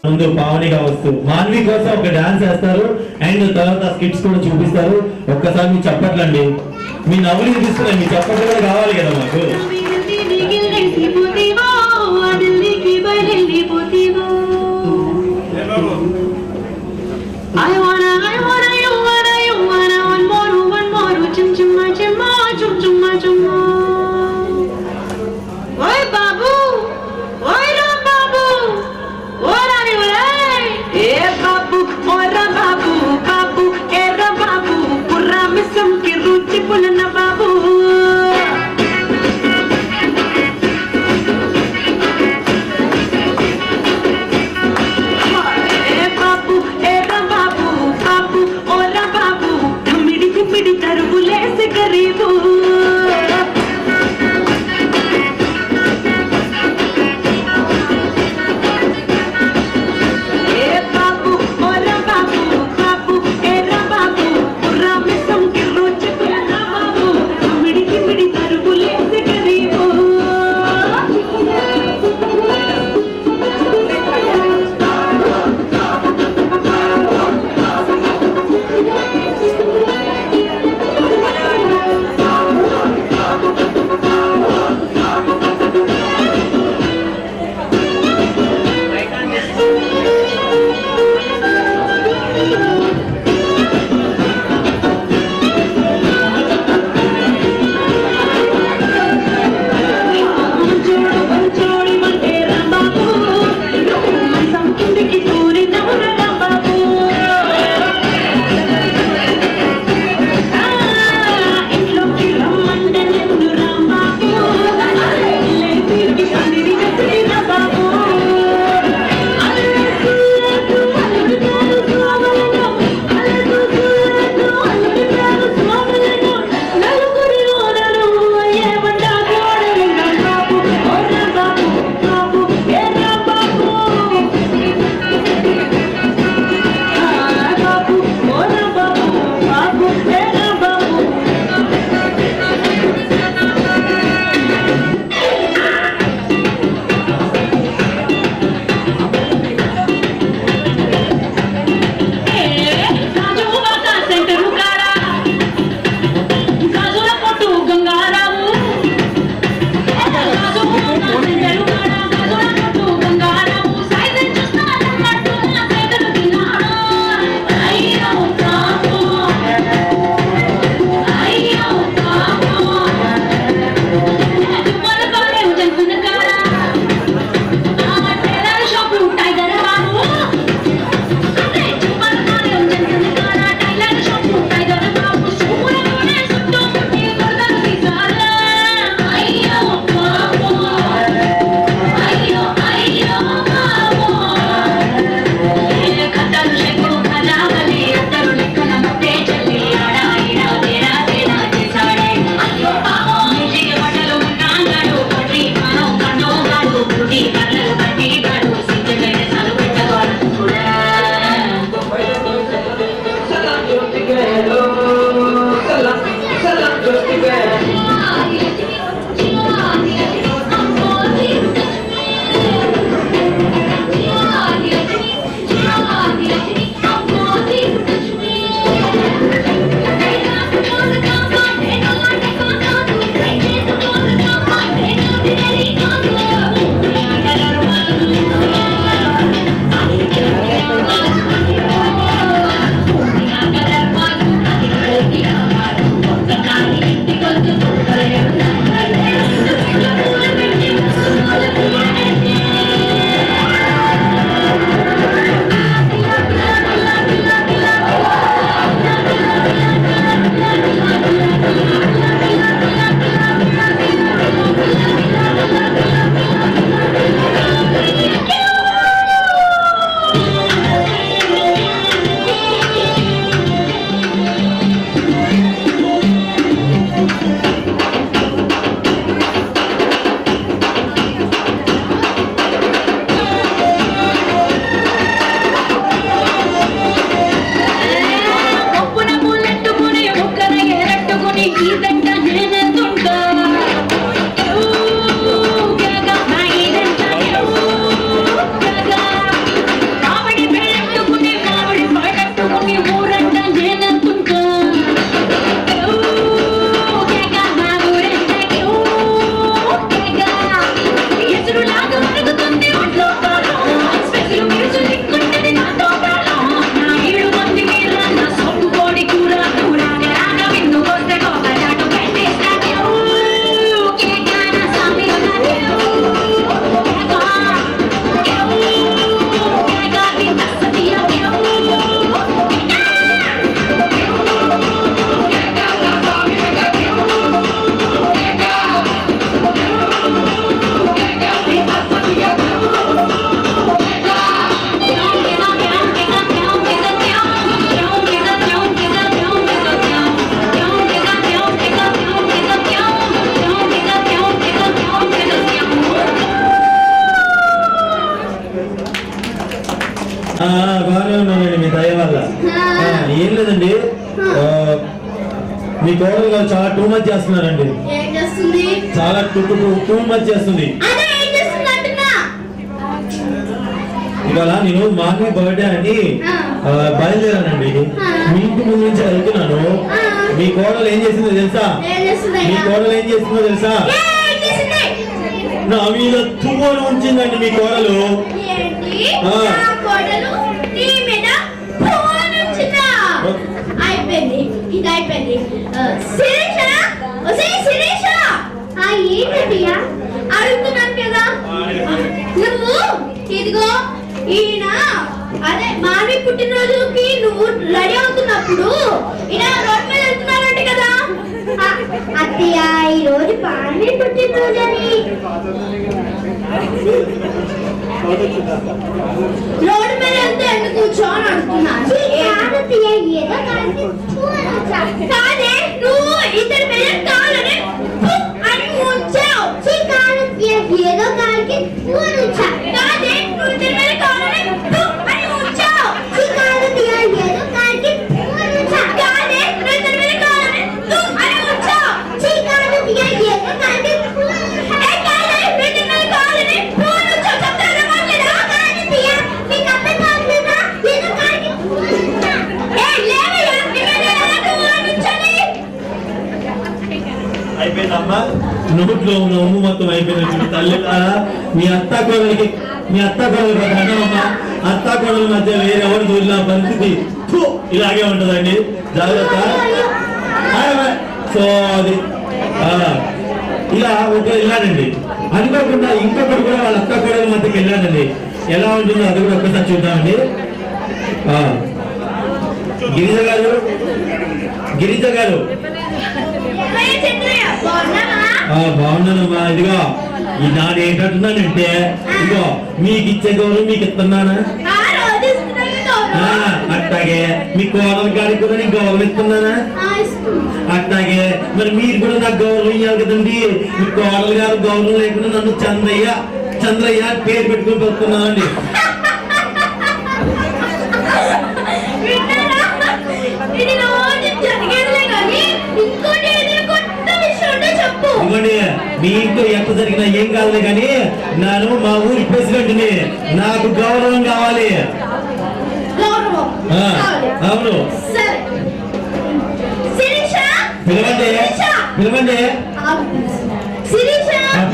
ముందు పావనిగా వస్తూ మాన్వి కోసం ఒక డాన్స్ వేస్తారు అండ్ తర్వాత స్కిట్స్ కూడా చూపిస్తారు. ఒక్కసారి మీ చప్పట్లండి, మీ నవ్వులు తీసుకున్నాయి, మీ చప్పట్లు కూడా కావాలి కదా మాకు. టూ మచ్ చేస్తున్నారండి. ఏం చేస్తుంది? చాలా టూ మచ్ చేస్తుంది. అదే ఏం చేస్తుంది అంటున్నా. ఇవాళ నేను మామీ బర్త్డే అని బయలుదేరానండి. మీ ఇంటి ముందు నుంచి వెళ్తున్నాను. మీ కోడలు ఏం చేసిందో తెలుసా? మీ కోడలు ఏం చేసిందో తెలుసా? నా మీద తువ్వను ఉంచిందండి మీ కోడలు. అయిపోయింది, ఇది అయిపోయింది. అడుగుతున్నాను కదా నువ్వు. ఇదిగో ఈయన అదే మామి పుట్టినరోజుకి నువ్వు రెడీ అవుతున్నప్పుడు ఈయన రోడ్ మీద వెళ్తున్నారంటే కదా. అత్తయ్య ఈ రోజు మామి పుట్టినరోజు అని రోడ్ మీద వెళ్తే ఎందుకు కూర్చోని అడుగుతున్నాను. కాదే నువ్వు ఇద్దరి మీద కాలని అని ఉంచావు. ఏదో కాలికి కాదే నువ్వు ఇద్దరి మీద కాలని అని ఉంచావు. ఏదో కాలికి కాదే నువ్వు ఇద్దరి మీద కాలని అని ఉంచావు. ఏదో కాలికి అయిపోయిందమ్మా. నోట్లో ఉన్న ఉమ్ము మొత్తం అయిపోయినట్టు తల్లి మీ అత్త కోడలికి అమ్మా. అత్త కోడల మధ్య వేరెవరు దూరిన పరిస్థితి ఇలాగే ఉంటదండి. జాగ్రత్త. సో అది ఇలా వెళ్ళానండి. అనుకోకుండా ఇంకొకటి కూడా వాళ్ళ అత్త కోడల మధ్యకి వెళ్ళానండి. ఎలా ఉంటుందో అది కూడా ఒక్కసారి చూద్దామండి. గిరిజ గారు బాగున్నానమ్మా. ఇదిగో ఈనాడు ఏంటంటున్నానంటే ఇదిగో మీకు ఇచ్చే గౌరవం మీకు ఇస్తున్నానా? అట్లాగే మీ కోడల గారికి కూడా నీకు గౌరవం ఇస్తున్నానా? అట్లాగే మరి మీరు కూడా నాకు గౌరవం ఇవ్వాలి కదండి. మీ కోడల గారు గౌరవం లేకుండా నన్ను చంద్రయ్య పేరు పెట్టుకుని పెడుతున్నానండి. మీ ఇంట్లో ఎంత జరిగినా ఏం కాదులే కానీ నేను మా ఊరి ప్రెసిడెంట్ని, నాకు గౌరవం కావాలి. అవును పిలవండి పిలవండి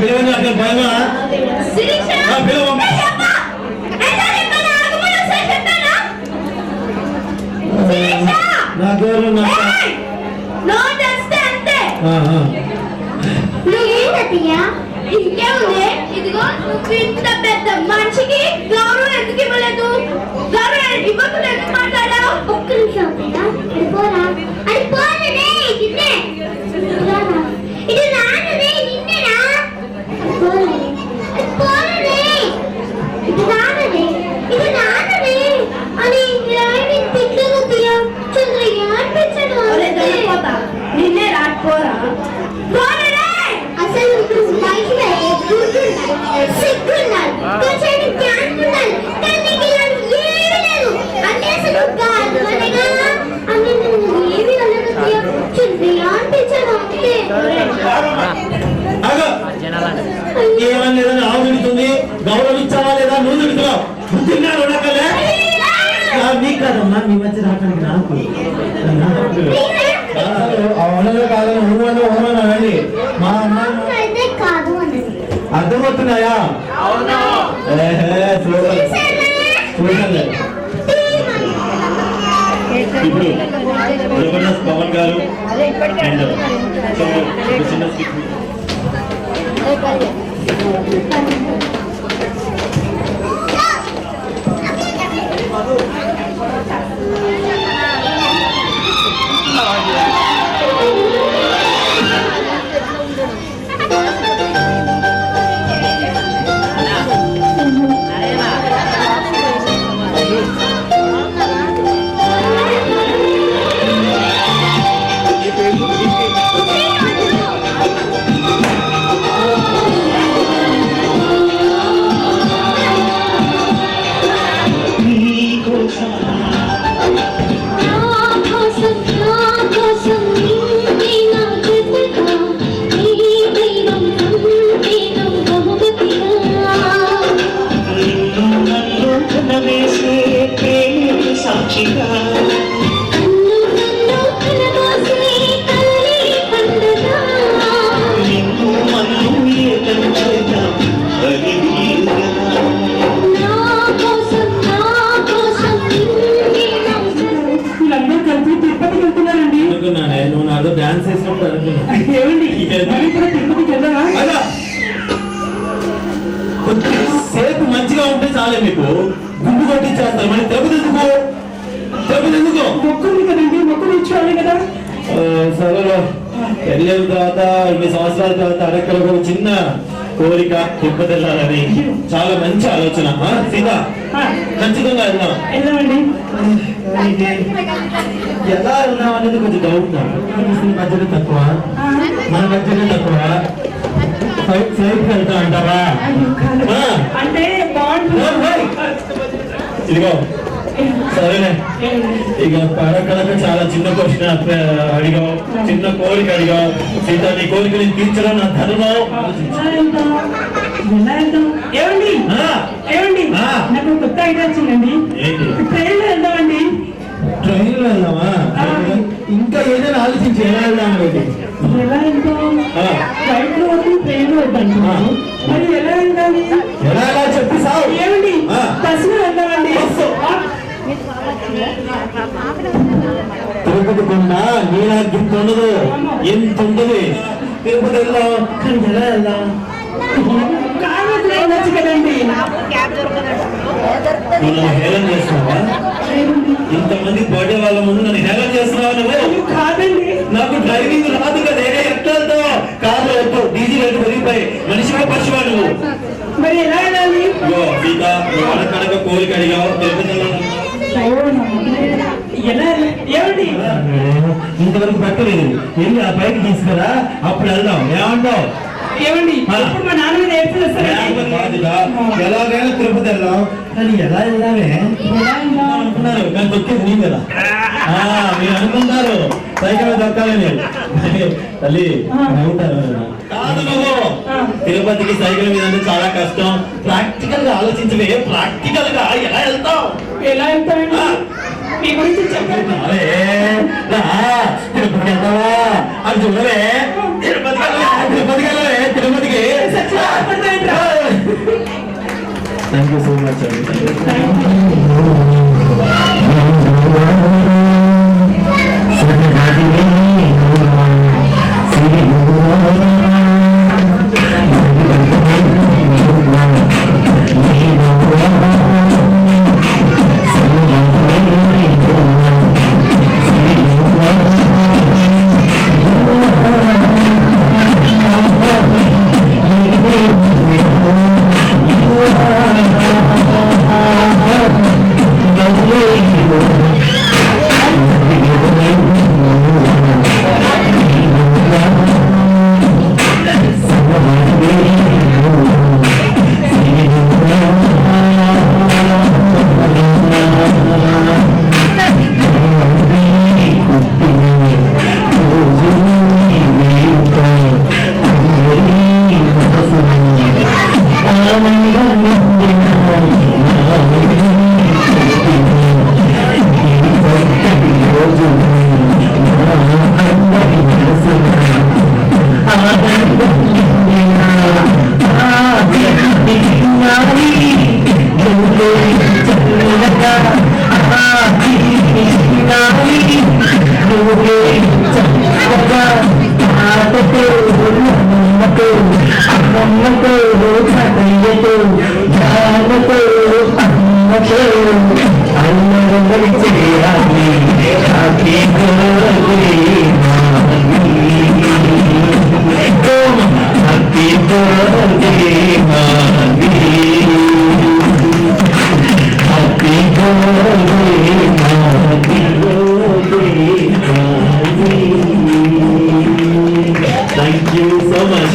పిలవండి. అక్కడ భయమా? పిలవండి. నా గౌరవం ఇంకేముంది? ఇదిగో నువ్వు ఇంత పెద్ద మనిషికి గౌరవం ఎందుకు ఇవ్వలేదు? గౌరవం ఇవ్వకుండా ఎందుకు మాట్లాడావు? ఒక్క నిమిషం నిన్నే రాకపోరా అసలు ఏమని లేదని ఆవు తిడుతుంది. గౌరవం ఇచ్చావా లేదా? నువ్వు తిడుతున్నావు. తిన్నాను ఉండకలే నీకు కాదమ్మా. మీ మధ్య రావడానికి నాకు కాదని ఊహనండి. మా అమ్మాయి అర్థమవుతున్నాయా? ఇప్పుడు జబర్దస్త్ పవన్ గారు అండ్ చిన్న చెప్తున్నాను మీకు గుండు కొట్టించేస్తారు మరి తిరుపతి ఎందుకు మొక్కులు కదండి, మొక్కులు ఇచ్చేవాళ్ళు కదా. సరే పెళ్ళైన తర్వాత 2 సంవత్సరాల తర్వాత అడక్కలకు ఒక చిన్న కోరిక తిరుపతి వెళ్ళాలని. చాలా మంచి ఆలోచన. సీత ఖచ్చితంగా వెళ్దాం. వెళ్దామండి. ఎలా వెళ్దాం అనేది కొంచెం డౌట్. బడ్జెట్ తక్కువ, మన బడ్జెట్ తక్కువ. ఫ్లైట్ వెళ్తా అంటావా? అంటే బాగుంటుంది. ఇదిగో సరేలే. ఇక పడకడక చాలా చిన్న క్వశ్చన్ అడిగావు, చిన్న కోరిక అడిగావు. సీత నీ కోరిక నేను తీర్చడం నా ధర్మం. ఏమండి ఏమండి నాకు కొత్త ఐడియా వచ్చిందండి. ట్రైన్ లో వెళ్దామండి. ట్రైన్ లో వెళ్దామా? ఇంకా ఏదైనా ఆలోచించి ఎలా వెళ్దాం? ఎలా వెళ్తాం? ఫ్లైట్ లో వద్దు, ట్రైన్ లో వద్దాం. మరి ఎలా వెళ్ళాలి? ఎలా చెప్పి సాగు. ఏమండి బస్సులో వెళ్దామండి. తిరుపతి కొండ నీలాగ్యం ఉండదు, ఎంత ఉండదు. తిరుపతి వెళ్దాం, కానీ ఎలా వెళ్దాం? కారు వెళ్ళొచ్చు కదండి. నువ్వు హేళన చేస్తున్నావా? ఇంతమంది పోటీ వాళ్ళ ముందు నన్ను హేళన చేస్తున్నావా? నువ్వు కాదండి, నాకు డ్రైవింగ్ రాదు కదా. ఎట్లా వెళ్తావు? కార్లో వెళ్తావు, డీజిల్ రేటు పెరిగిపోయి మనిషిగా పశువా నువ్వు. మరి ఎలా వెళ్ళాలి? సీత నువ్వు అడగడక కోరిక అడిగావు. తిరుపతి ఏమండి ఇంతవరకు పెట్టలేదు. వెళ్ళి ఆ బైక్ తీసుకురా, అప్పుడు వెళ్దాం. ఏమంటావు? ఏమండి ఇప్పుడు మా నాన్న మీద ఎలాగైనా తిరుపతి వెళ్దాం, కానీ ఎలా వెళ్దామే అనుకున్నారు. కానీ దొక్కేది నీ కదా. మీరు అనుకుంటారు సైకిల్ దొక్కాలని. తల్లి అవుతారు కాదు. నువ్వు తిరుపతికి సైకిల్ మీద అంటే చాలా కష్టం. ప్రాక్టికల్ గా ఆలోచించవే. ప్రాక్టికల్ గా ఎలా వెళ్తాం? ఎలా వెళ్తామండి? మీ గురించి చెప్పండి. తిరుపతికి వెళ్తావా అని చూడవే. తిరుపతికి వెళ్ళవే. తిరుపతికి. Thank you so much Thank you so much.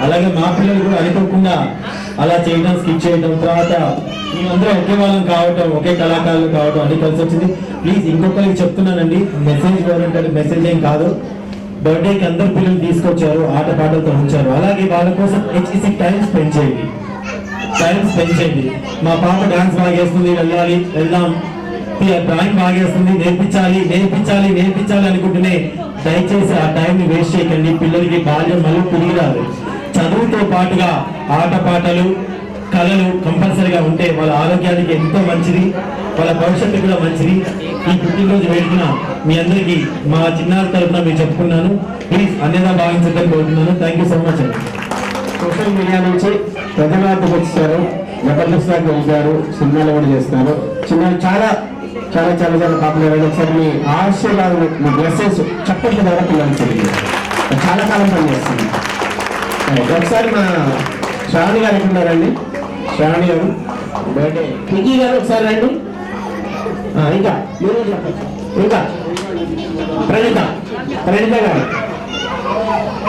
అలాగే మా పిల్లలు కూడా అనుకోకుండా అలా చేయడం, స్కిప్ చేయడం, తర్వాత మేమందరం ఒకే వాళ్ళం కావటం, ఒకే కళాకారులు కావటం అన్ని కలిసి వచ్చింది. ప్లీజ్ ఇంకొకరికి చెప్తున్నానండి, మెసేజ్ ఓరియంటెడ్ మెసేజ్ ఏం కాదు. బర్త్డేకి అందరు పిల్లలు తీసుకొచ్చారు, ఆట పాటలతో ఉంచారు. అలాగే వాళ్ళ కోసం HEC టైం స్పెండ్ చేయండి. మా పాప డాన్స్ బాగా చేస్తుంది, వెళ్దాం. డ్రాయింగ్ బాగా చేస్తుంది, నేర్పించాలి అనుకుంటూనే దయచేసి ఆ టైంని వేస్ట్ చేయకండి. పిల్లలకి బాల్యం మళ్ళీ తిరిగి రాదు. చదువుతో పాటుగా ఆటపాటలు, కళలు కంపల్సరీగా ఉంటే వాళ్ళ ఆరోగ్యానికి ఎంతో మంచిది, వాళ్ళ భవిష్యత్తు కూడా మంచిది. ఈ పుట్టినరోజు వేడుకన మీ అందరికీ మా చిన్నారి తరఫున మీరు చెప్పుకున్నాను. ప్లీజ్ అన్యదా భావించదని కోరుతున్నాను. థ్యాంక్ యూ సో మచ్ అండి. సోషల్ మీడియా నుంచి ప్రజలకు వచ్చారు, జబర్దస్త్ వెళ్తారు, సినిమాలు కూడా చేస్తారు. చిన్న చాలా చాలా చాలా చాలా పాపులర్ అయిన ఒకసారి మీ ఆశీర్వాదం, మీ బ్లెస్సింగ్స్ చప్పట్ల ద్వారా పిల్లలు తెలియదు. చాలా కాలం పనిచేస్తుంది. ఒకసారి మా శ్రావణి గారు ఎక్కడున్నారండి? శ్రావణి గారు బర్త్డే పిగి గారు ఒకసారి రండి. ఇంకా మీరు చెప్పచ్చు. ఇంకా ప్రణీత ప్రణీత గారు,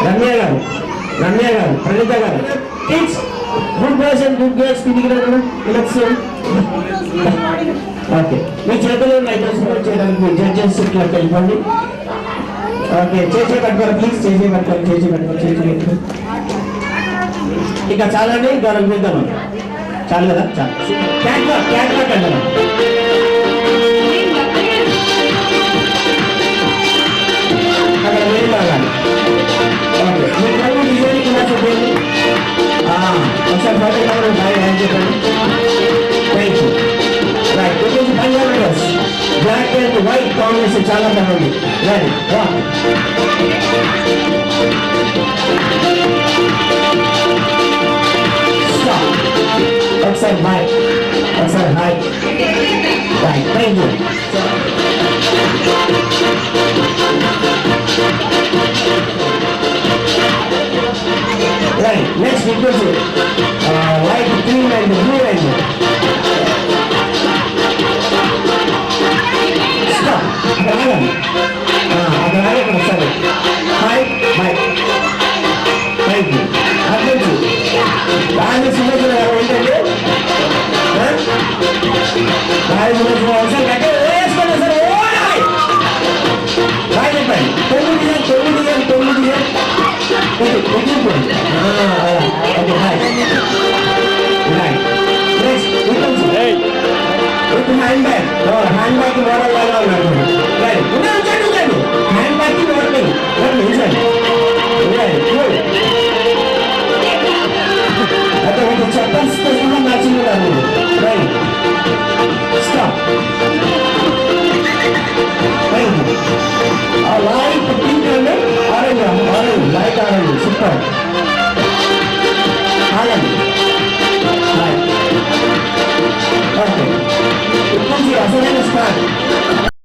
రమ్య గారు ప్రణీత గారు, kids good boys and good girls పిగి గారు ఎలక్షన్. ఓకే, మీ చేతుల్లో ఐటమ్స్ చేయడానికి మీ జడ్జెస్ ఇట్లా వెళ్ళిపోండి. ఓకే, చేసే పట్టుకోవాలి ప్లీజ్, చేసే పట్టుకోవాలి. ఇక చాలండి, ఇంకా అనిపిద్దాం. చాలు కదా, చాలు. క్యాట్ వాక్ అంటారా? అక్కడ వేడి తాగాలి. ఓకే, మీ కళ్ళు డిజైన్ కింద చెప్పండి. ఒకసారి బయట కావాలి, బాగా చెప్పండి. Thank you. రైట్, ఇది Punjab dress, black and white combination చాలా బాగుంది. రైట్, ఒకసారి హాయ్, రైట్, థ్యాంక్ యూ.